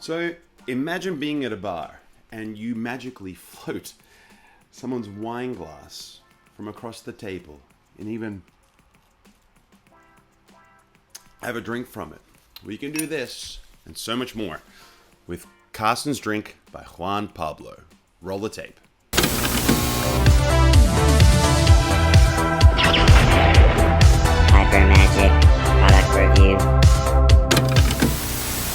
So imagine being at a bar and you magically float someone's wine glass from across the table and even have a drink from it. Well, you can do this and so much more with Carson'S Drink by Juan Pablo. Roll the tape. Hyper Magic Product Review.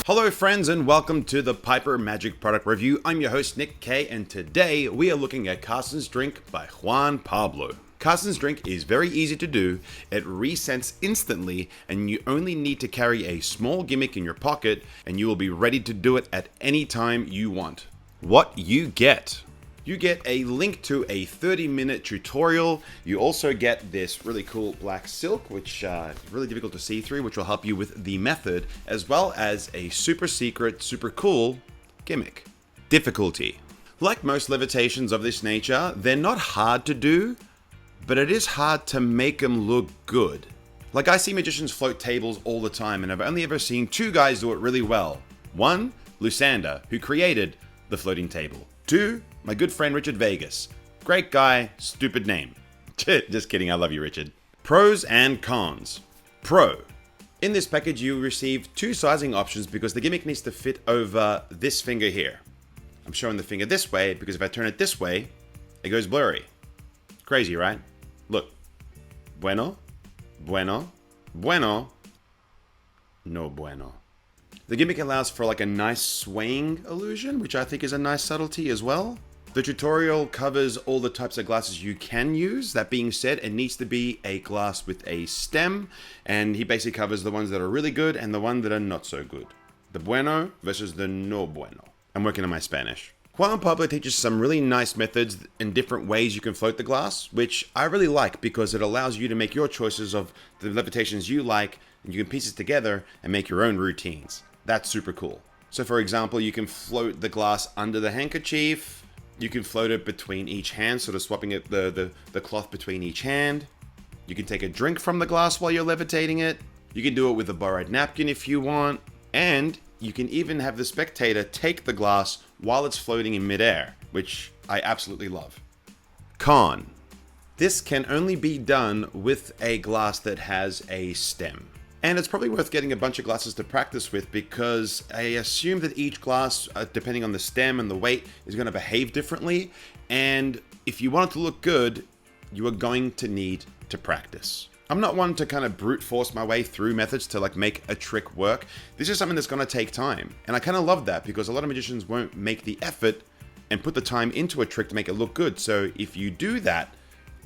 Hello friends and welcome to the Piper Magic Product Review. I'm your host Nick K, and today we are looking at Carson'S Drink by Juan Pablo. Carson'S Drink is very easy to do, it resets instantly, and you only need to carry a small gimmick in your pocket and you will be ready to do it at any time you want. What you get. You get a link to a 30-minute tutorial. You also get this really cool black silk, which is really difficult to see through, which will help you with the method, as well as a super secret, super cool gimmick. Difficulty. Like most levitations of this nature, they're not hard to do, but it is hard to make them look good. Like, I see magicians float tables all the time, and I've only ever seen two guys do it really well. One, Lucinda, who created the floating table. Two, my good friend Richard Vegas. Great guy, stupid name. Just kidding, I love you, Richard. Pros and cons. Pro. In this package you receive two sizing options because the gimmick needs to fit over this finger here. I'm showing the finger this way because if I turn it this way, it goes blurry. Crazy, right? Look. Bueno, bueno, bueno, no bueno. The gimmick allows for like a nice swaying illusion, which I think is a nice subtlety as well. The tutorial covers all the types of glasses you can use. That being said, it needs to be a glass with a stem, and he basically covers the ones that are really good and the ones that are not so good. The bueno versus the no bueno. I'm working on my Spanish. Juan Pablo teaches some really nice methods and different ways you can float the glass, which I really like because it allows you to make your choices of the levitations you like, and you can piece it together and make your own routines. That's super cool. So for example, you can float the glass under the handkerchief. You can float it between each hand, sort of swapping it the cloth between each hand. You can take a drink from the glass while you're levitating it. You can do it with a borrowed napkin if you want. And you can even have the spectator take the glass while it's floating in midair, which I absolutely love. Con. This can only be done with a glass that has a stem. And it's probably worth getting a bunch of glasses to practice with because I assume that each glass, depending on the stem and the weight, is going to behave differently. And if you want it to look good, you are going to need to practice. I'm not one to kind of brute force my way through methods to like make a trick work. This is something that's going to take time. And I kind of love that because a lot of magicians won't make the effort and put the time into a trick to make it look good. So if you do that,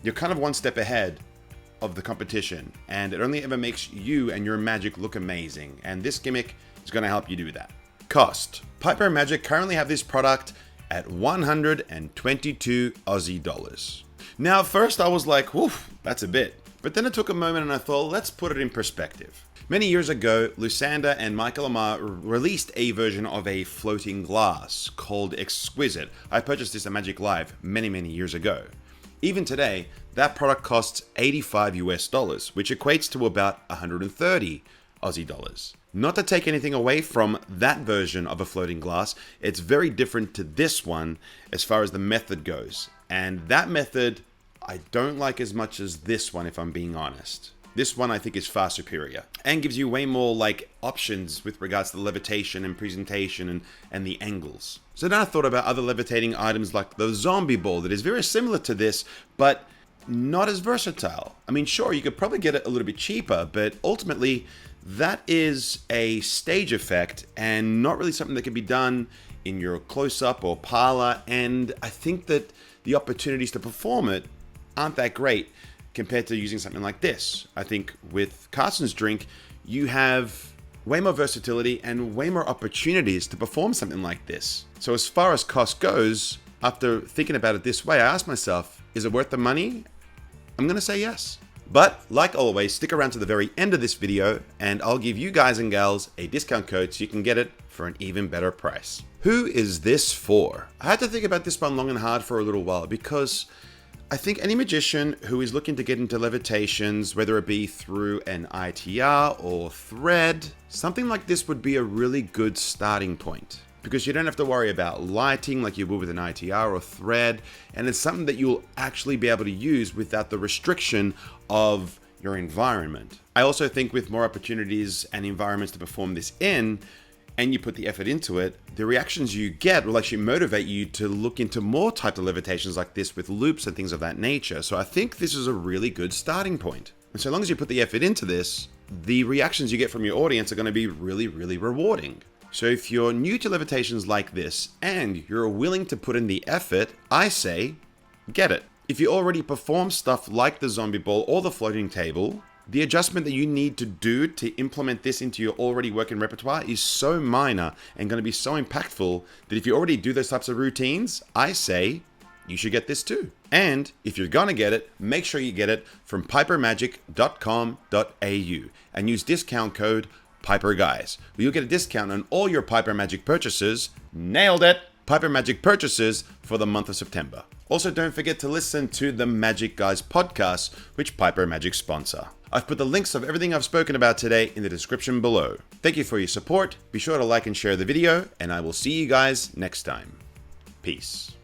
you're kind of one step ahead of the competition, and it only ever makes you and your magic look amazing, and this gimmick is going to help you do that. Cost. Piper Magic currently have this product at 122 Aussie dollars. Now at first I was like, woof, that's a bit, but then I took a moment and I thought, let's put it in perspective. Many years ago, Lucinda and Michael Amar released a version of a floating glass called Exquisite. I purchased this at Magic Live many years ago. Even today, that product costs 85 US dollars, which equates to about 130 Aussie dollars. Not to take anything away from that version of a floating glass, it's very different to this one as far as the method goes. And that method, I don't like as much as this one, if I'm being honest. This one I think is far superior and gives you way more like options with regards to the levitation and presentation and the angles. So then I thought about other levitating items like the zombie ball that is very similar to this, but not as versatile. I mean, sure, you could probably get it a little bit cheaper, but ultimately that is a stage effect and not really something that can be done in your close-up or parlor. And I think that the opportunities to perform it aren't that great compared to using something like this. I think with Carson'S Drink, you have way more versatility and way more opportunities to perform something like this. So as far as cost goes, after thinking about it this way, I asked myself, is it worth the money? I'm gonna say yes. But like always, stick around to the very end of this video and I'll give you guys and gals a discount code so you can get it for an even better price. Who is this for? I had to think about this one long and hard for a little while because I think any magician who is looking to get into levitations, whether it be through an ITR or thread, something like this would be a really good starting point. because you don't have to worry about lighting like you would with an ITR or thread, and it's something that you'll actually be able to use without the restriction of your environment. I also think with more opportunities and environments to perform this in, and you put the effort into it, the reactions you get will actually motivate you to look into more types of levitations like this with loops and things of that nature. So I think this is a really good starting point. And so long as you put the effort into this, the reactions you get from your audience are going to be really, really rewarding. So if you're new to levitations like this and you're willing to put in the effort, I say, get it. If you already perform stuff like the zombie ball or the floating table, the adjustment that you need to do to implement this into your already working repertoire is so minor and going to be so impactful that if you already do those types of routines, I say you should get this too. And if you're going to get it, make sure you get it from pipermagic.com.au and use discount code PiperGuys. You'll get a discount on all your Piper Magic purchases. Nailed it! Piper Magic purchases for the month of September. Also, don't forget to listen to the Magic Guys podcast, which Piper Magic sponsor. I've put the links of everything I've spoken about today in the description below. Thank you for your support. Be sure to like and share the video, and I will see you guys next time. Peace.